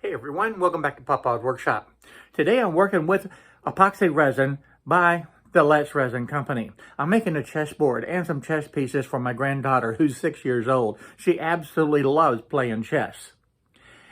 Hey everyone, welcome back to Papa's Workshop. Today I'm working with epoxy resin by the Resin company. I'm making a chessboard and some chess pieces for my granddaughter who's 6 years old. She absolutely loves playing chess.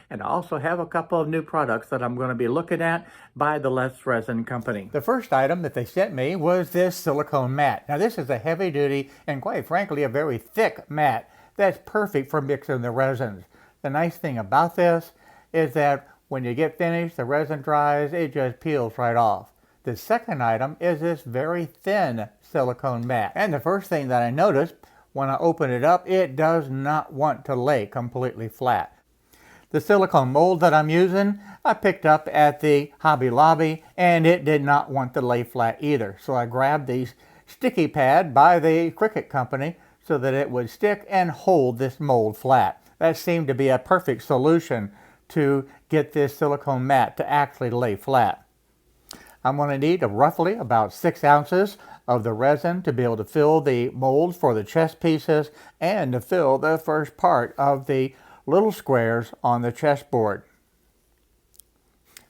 And I also have a couple of new products that I'm going to be looking at by the Resin company. The first item that they sent me was this silicone mat. Now this is a heavy duty and quite frankly a very thick mat that's perfect for mixing the resins. The nice thing about this is that when you get finished, the resin dries, it just peels right off. The second item is this very thin silicone mat. And the first thing that I noticed when I open it up, it does not want to lay completely flat. The silicone mold that I'm using, I picked up at the Hobby Lobby, and it did not want to lay flat either. So I grabbed these sticky pad by the Cricut company so that it would stick and hold this mold flat. That seemed to be a perfect solution to get this silicone mat to actually lay flat. I'm going to need roughly about 6 ounces of the resin to be able to fill the molds for the chess pieces and to fill the first part of the little squares on the chessboard.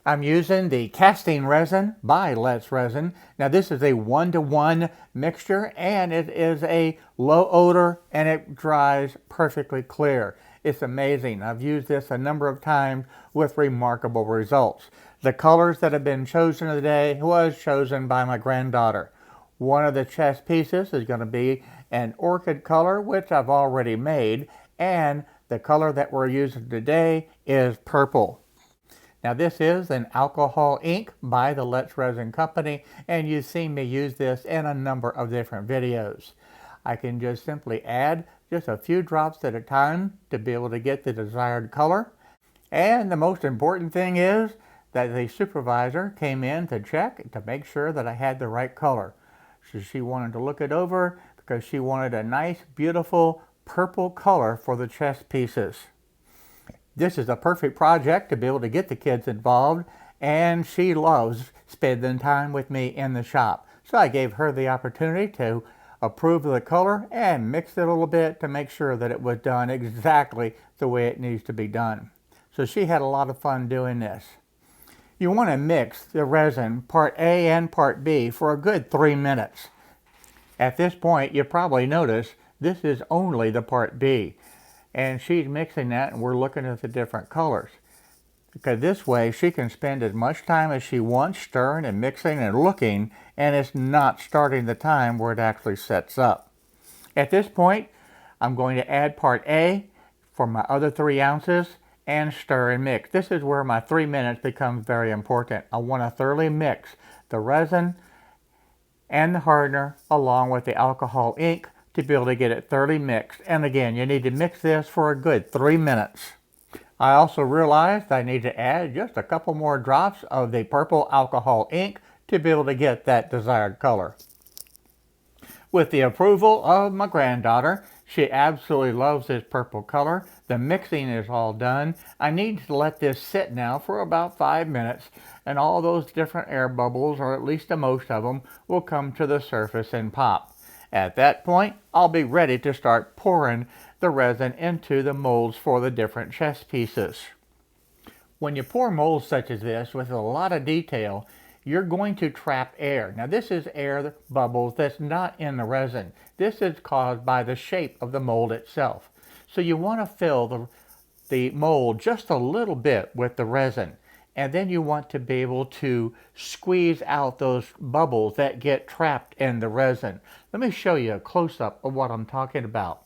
I'm using the casting resin by Resin. Now this is a 1-to-1 mixture and it is a low odor and it dries perfectly clear. It's amazing. I've used this a number of times with remarkable results. The colors that have been chosen today was chosen by my granddaughter. One of the chess pieces is going to be an orchid color, which I've already made, and the color that we're using today is purple. Now this is an alcohol ink by the Resin company, and you've seen me use this in a number of different videos. I can just simply add just a few drops at a time to be able to get the desired color. And the most important thing is that the supervisor came in to check to make sure that I had the right color. So she wanted to look it over because she wanted a nice, beautiful purple color for the chess pieces. This is a perfect project to be able to get the kids involved, and she loves spending time with me in the shop. So I gave her the opportunity to approve the color and mix it a little bit to make sure that it was done exactly the way it needs to be done. So she had a lot of fun doing this. You want to mix the resin, part A and part B, for a good 3 minutes. At this point, you probably notice this is only the part B. And she's mixing that and we're looking at the different colors. Because this way she can spend as much time as she wants stirring and mixing and looking, and it's not starting the time where it actually sets up. At this point, I'm going to add part A for my other 3 ounces and stir and mix. This is where my 3 minutes becomes very important. I want to thoroughly mix the resin and the hardener along with the alcohol ink to be able to get it thoroughly mixed. And again, you need to mix this for a good 3 minutes. I also realized I need to add just a couple more drops of the purple alcohol ink to be able to get that desired color. With the approval of my granddaughter, she absolutely loves this purple color. The mixing is all done. I need to let this sit now for about 5 minutes, and all those different air bubbles, or at least the most of them, will come to the surface and pop. At that point, I'll be ready to start pouring the resin into the molds for the different chess pieces. When you pour molds such as this with a lot of detail, you're going to trap air. Now this is air bubbles that's not in the resin. This is caused by the shape of the mold itself. So you want to fill the mold just a little bit with the resin. And then you want to be able to squeeze out those bubbles that get trapped in the resin. Let me show you a close-up of what I'm talking about.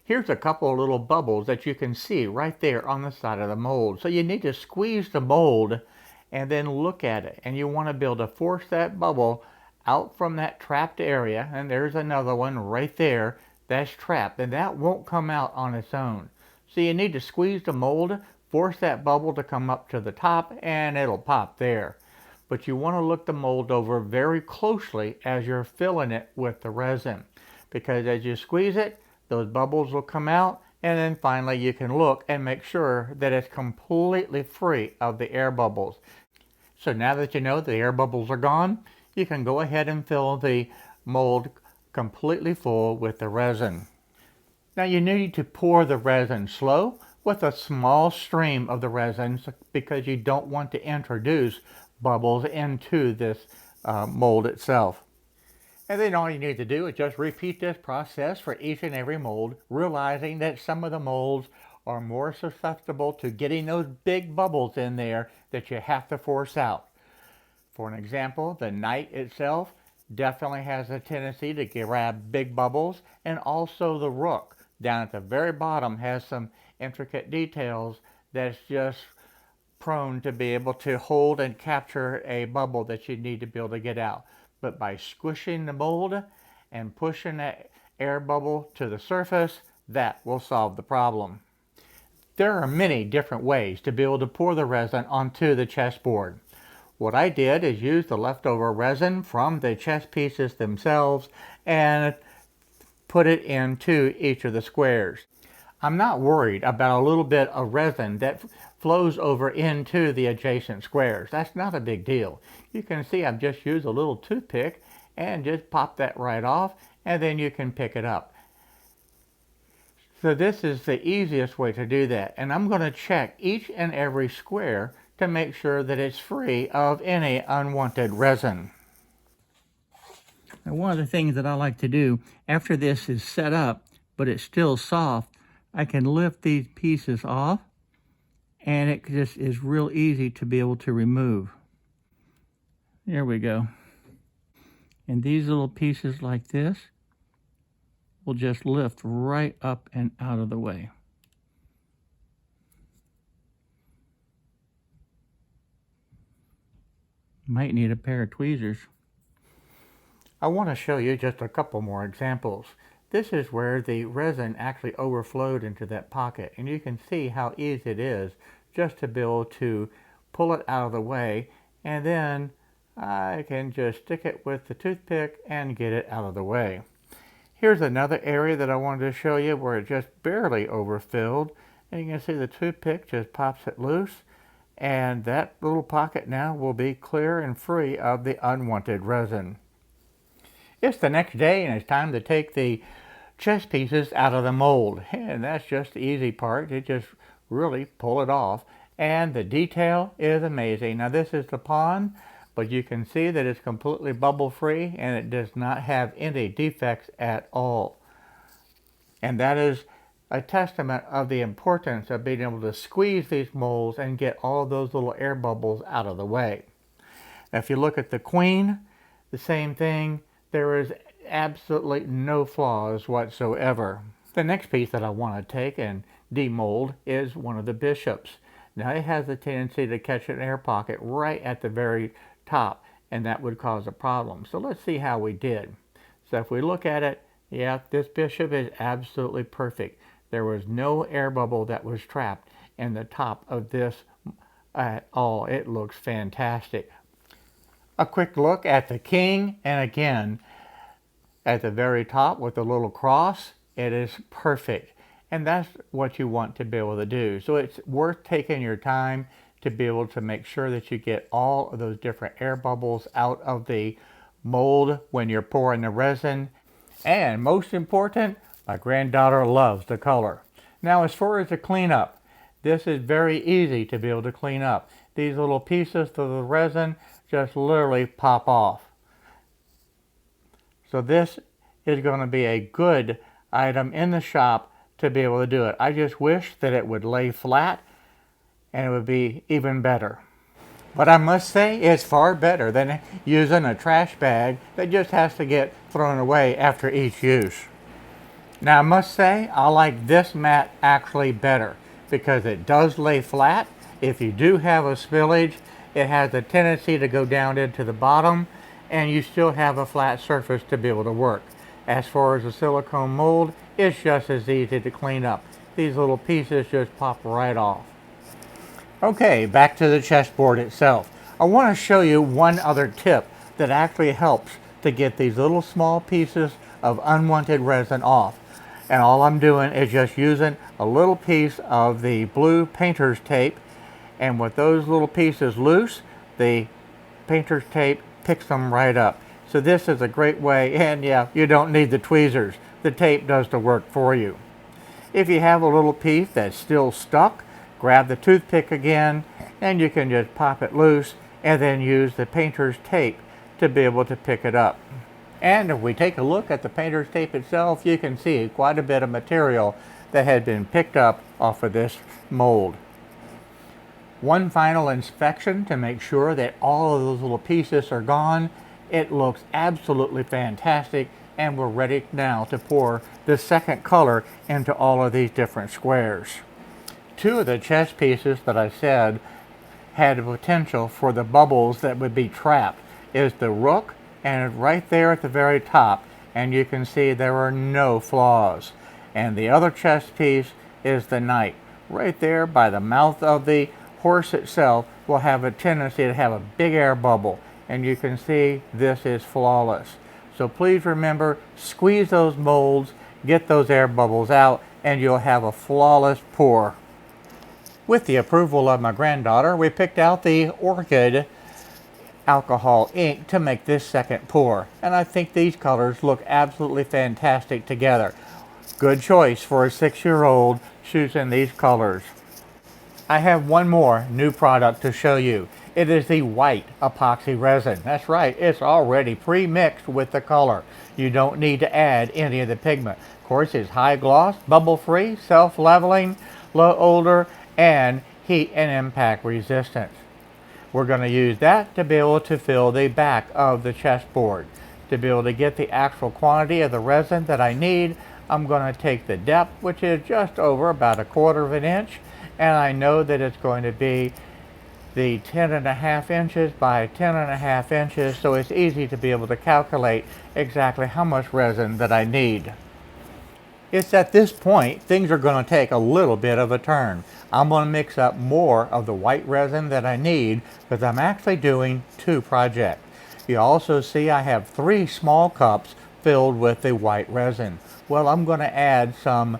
Here's a couple of little bubbles that you can see right there on the side of the mold. So you need to squeeze the mold and then look at it. And you want to be able to force that bubble out from that trapped area. And there's another one right there that's trapped. And that won't come out on its own. So you need to squeeze the mold, force that bubble to come up to the top, and it'll pop there. But you want to look the mold over very closely as you're filling it with the resin. Because as you squeeze it, those bubbles will come out, and then finally you can look and make sure that it's completely free of the air bubbles. So now that you know the air bubbles are gone, you can go ahead and fill the mold completely full with the resin. Now you need to pour the resin slow with a small stream of the resin because you don't want to introduce bubbles into this mold itself. And then all you need to do is just repeat this process for each and every mold, realizing that some of the molds are more susceptible to getting those big bubbles in there that you have to force out. For an example, the knight itself definitely has a tendency to grab big bubbles, and also the rook down at the very bottom has some intricate details that's just prone to be able to hold and capture a bubble that you need to be able to get out. But by squishing the mold and pushing that air bubble to the surface, that will solve the problem. There are many different ways to be able to pour the resin onto the chessboard. What I did is use the leftover resin from the chess pieces themselves and put it into each of the squares. I'm not worried about a little bit of resin that flows over into the adjacent squares. That's not a big deal. You can see I've just used a little toothpick and just pop that right off, and then you can pick it up. So this is the easiest way to do that. And I'm going to check each and every square to make sure that it's free of any unwanted resin. Now, one of the things that I like to do after this is set up, but it's still soft, I can lift these pieces off, and it just is real easy to be able to remove. There we go. And these little pieces like this will just lift right up and out of the way. Might need a pair of tweezers. I want to show you just a couple more examples. This is where the resin actually overflowed into that pocket, and you can see how easy it is just to be able to pull it out of the way, and then I can just stick it with the toothpick and get it out of the way. Here's another area that I wanted to show you where it just barely overfilled, and you can see the toothpick just pops it loose, and that little pocket now will be clear and free of the unwanted resin. It's the next day, and it's time to take the chess pieces out of the mold, and that's just the easy part. You just really pull it off, and the detail is amazing. Now this is the pawn, but you can see that it's completely bubble free and it does not have any defects at all. And that is a testament of the importance of being able to squeeze these molds and get all of those little air bubbles out of the way. Now if you look at the queen, the same thing. There is absolutely no flaws whatsoever. The next piece that I want to take and demold is one of the bishops. Now it has a tendency to catch an air pocket right at the very top, and that would cause a problem. So let's see how we did. So if we look at it, yeah, this bishop is absolutely perfect. There was no air bubble that was trapped in the top of this at all. It looks fantastic. A quick look at the king, and again, at the very top with the little cross, it is perfect. And that's what you want to be able to do. So it's worth taking your time to be able to make sure that you get all of those different air bubbles out of the mold when you're pouring the resin. And most important, my granddaughter loves the color. Now as far as the cleanup, this is very easy to be able to clean up. These little pieces of the resin just literally pop off. So this is going to be a good item in the shop to be able to do it. I just wish that it would lay flat and it would be even better. But I must say it's far better than using a trash bag that just has to get thrown away after each use. Now I must say I like this mat actually better because it does lay flat. If you do have a spillage, it has a tendency to go down into the bottom, and you still have a flat surface to be able to work. As far as the silicone mold, it's just as easy to clean up. These little pieces just pop right off. Okay, back to the chessboard itself. I want to show you one other tip that actually helps to get these little small pieces of unwanted resin off. And all I'm doing is just using a little piece of the blue painter's tape, and with those little pieces loose, the painter's tape picks them right up. So this is a great way, and yeah, you don't need the tweezers. The tape does the work for you. If you have a little piece that's still stuck, grab the toothpick again and you can just pop it loose and then use the painter's tape to be able to pick it up. And if we take a look at the painter's tape itself, you can see quite a bit of material that had been picked up off of this mold. One final inspection to make sure that all of those little pieces are gone. It looks absolutely fantastic, and we're ready now to pour the second color into all of these different squares. Two of the chess pieces that I said had the potential for the bubbles that would be trapped is the rook, and right there at the very top, and you can see there are no flaws. And the other chess piece is the knight. Right there by the mouth of the horse itself will have a tendency to have a big air bubble, and you can see this is flawless. So please remember, squeeze those molds, get those air bubbles out, and you'll have a flawless pour. With the approval of my granddaughter, we picked out the Orchid alcohol ink to make this second pour, and I think these colors look absolutely fantastic together. Good choice for a 6-year-old choosing these colors. I have one more new product to show you. It is the white epoxy resin. That's right, it's already pre-mixed with the color. You don't need to add any of the pigment. Of course, it's high gloss, bubble free, self-leveling, low odor, and heat and impact resistance. We're going to use that to be able to fill the back of the chessboard. To be able to get the actual quantity of the resin that I need, I'm going to take the depth, which is just over about 1/4 of an inch, and I know that it's going to be the 10.5 inches by 10.5 inches, so it's easy to be able to calculate exactly how much resin that I need. It's at this point things are going to take a little bit of a turn. I'm going to mix up more of the white resin that I need because I'm actually doing 2 projects. You also see I have 3 small cups filled with the white resin. Well, I'm going to add some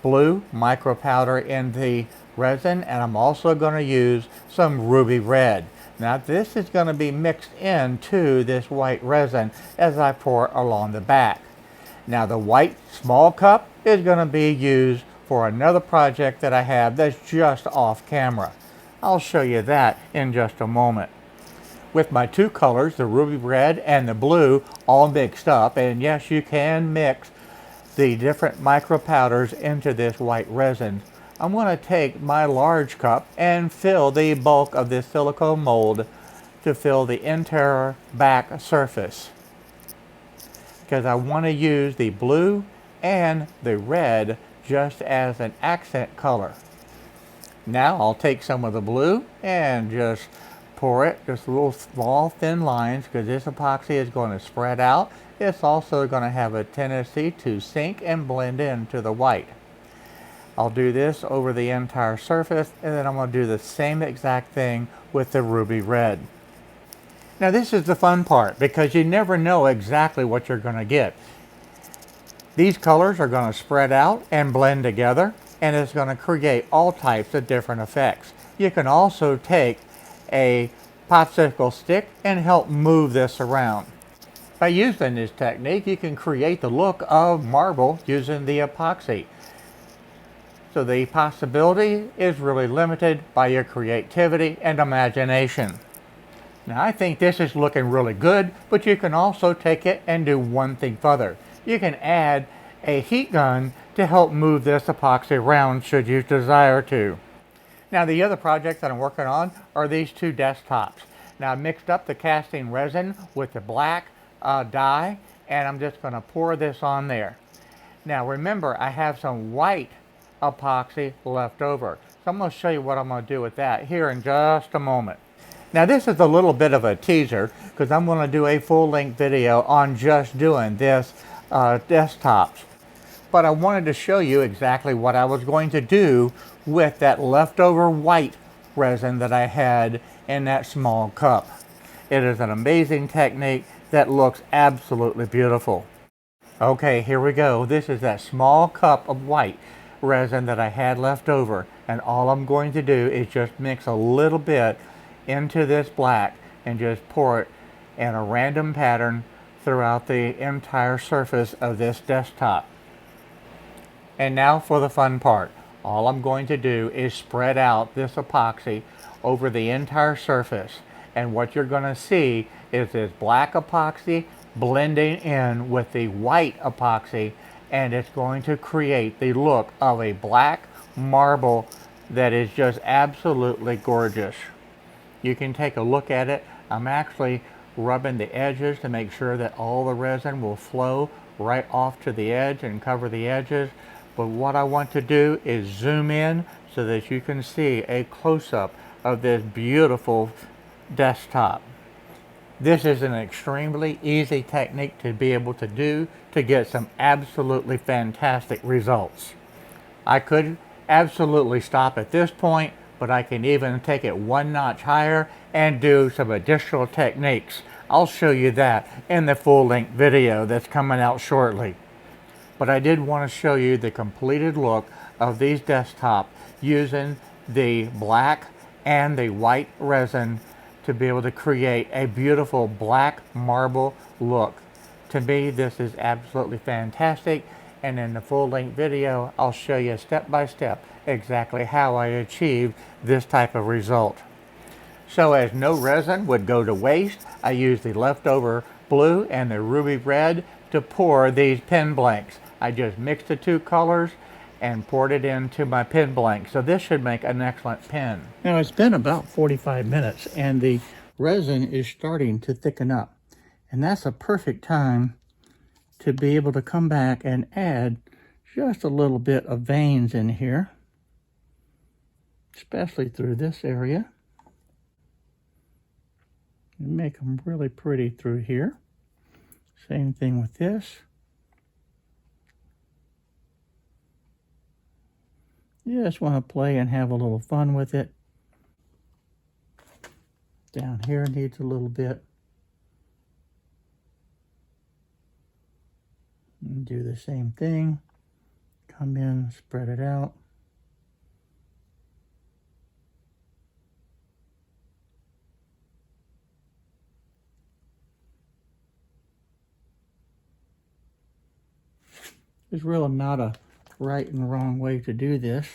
blue micro powder in the resin, and I'm also going to use some ruby red. Now this is going to be mixed into this white resin as I pour along the back. Now the white small cup is going to be used for another project that I have that's just off camera. I'll show you that in just a moment. With my 2 colors, the ruby red and the blue, all mixed up, and yes, you can mix the different micro powders into this white resin, I'm going to take my large cup and fill the bulk of this silicone mold to fill the entire back surface, because I want to use the blue and the red just as an accent color. Now I'll take some of the blue and just pour it, just little small thin lines, because this epoxy is going to spread out. It's also going to have a tendency to sink and blend into the white. I'll do this over the entire surface, and then I'm going to do the same exact thing with the ruby red. Now this is the fun part, because you never know exactly what you're going to get. These colors are going to spread out and blend together, and it's going to create all types of different effects. You can also take a popsicle stick and help move this around. By using this technique, you can create the look of marble using the epoxy. So the possibility is really limited by your creativity and imagination. Now I think this is looking really good, but you can also take it and do one thing further. You can add a heat gun to help move this epoxy around should you desire to. Now the other project that I'm working on are these 2 desktops. Now I mixed up the casting resin with the black dye, and I'm just going to pour this on there. Now remember, I have some white epoxy left over, so I'm going to show you what I'm going to do with that here in just a moment. Now this is a little bit of a teaser, because I'm going to do a full-length video on just doing this desktops. But I wanted to show you exactly what I was going to do with that leftover white resin that I had in that small cup. It is an amazing technique that looks absolutely beautiful. Okay, here we go. This is that small cup of white resin that I had left over, and all I'm going to do is just mix a little bit into this black and just pour it in a random pattern throughout the entire surface of this desktop. And now for the fun part. All I'm going to do is spread out this epoxy over the entire surface. And what you're going to see is this black epoxy blending in with the white epoxy, and it's going to create the look of a black marble that is just absolutely gorgeous. You can take a look at it. I'm actually rubbing the edges to make sure that all the resin will flow right off to the edge and cover the edges. But what I want to do is zoom in so that you can see a close-up of this beautiful desktop. This is an extremely easy technique to be able to do to get some absolutely fantastic results. I could absolutely stop at this point, but I can even take it one notch higher and do some additional techniques. I'll show you that in the full-length video that's coming out shortly. But I did want to show you the completed look of these desktops using the black and the white resin to be able to create a beautiful black marble look. To me, this is absolutely fantastic, and in the full-length video, I'll show you step by step exactly how I achieved this type of result. So as no resin would go to waste, I used the leftover blue and the ruby red to pour these pen blanks. I just mixed the two colors and poured it into my pen blank. So this should make an excellent pen. Now it's been about 45 minutes and the resin is starting to thicken up. And that's a perfect time to be able to come back and add just a little bit of veins in here, especially through this area. And make them really pretty through here. Same thing with this. You just want to play and have a little fun with it. Down here needs a little bit. And do the same thing. Come in, spread it out. There's really not a right and wrong way to do this.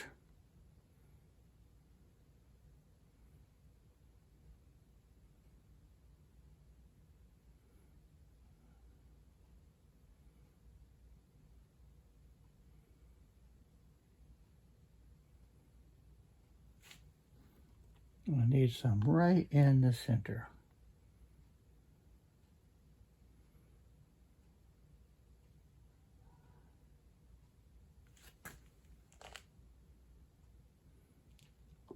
I need some right in the center.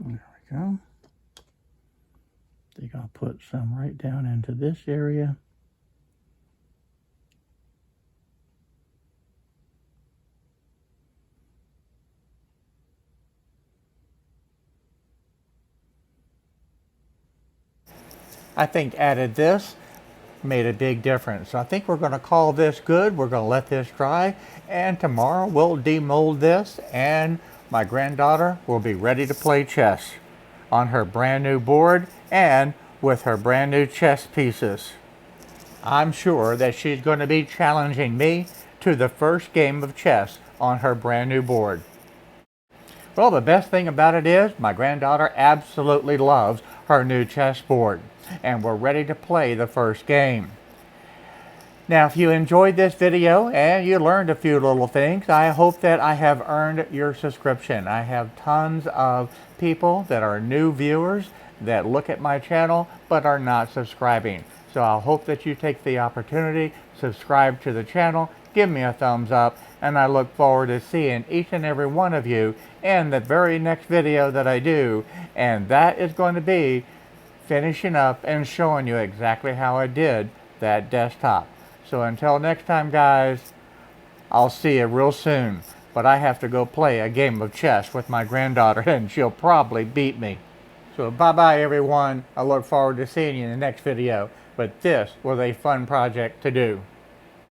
There we go. I think I'll put some right down into this area. I think added this made a big difference. So I think we're going to call this good. We're going to let this dry, and tomorrow we'll demold this, and my granddaughter will be ready to play chess on her brand new board and with her brand new chess pieces. I'm sure that she's going to be challenging me to the first game of chess on her brand new board. Well, the best thing about it is my granddaughter absolutely loves her new chess board, and we're ready to play the first game. Now, if you enjoyed this video and you learned a few little things, I hope that I have earned your subscription. I have tons of people that are new viewers that look at my channel but are not subscribing. So I hope that you take the opportunity, subscribe to the channel, give me a thumbs up, and I look forward to seeing each and every one of you in the very next video that I do. And that is going to be finishing up and showing you exactly how I did that desktop. So until next time, guys, I'll see you real soon. But I have to go play a game of chess with my granddaughter, and she'll probably beat me. So bye-bye, everyone. I look forward to seeing you in the next video. But this was a fun project to do.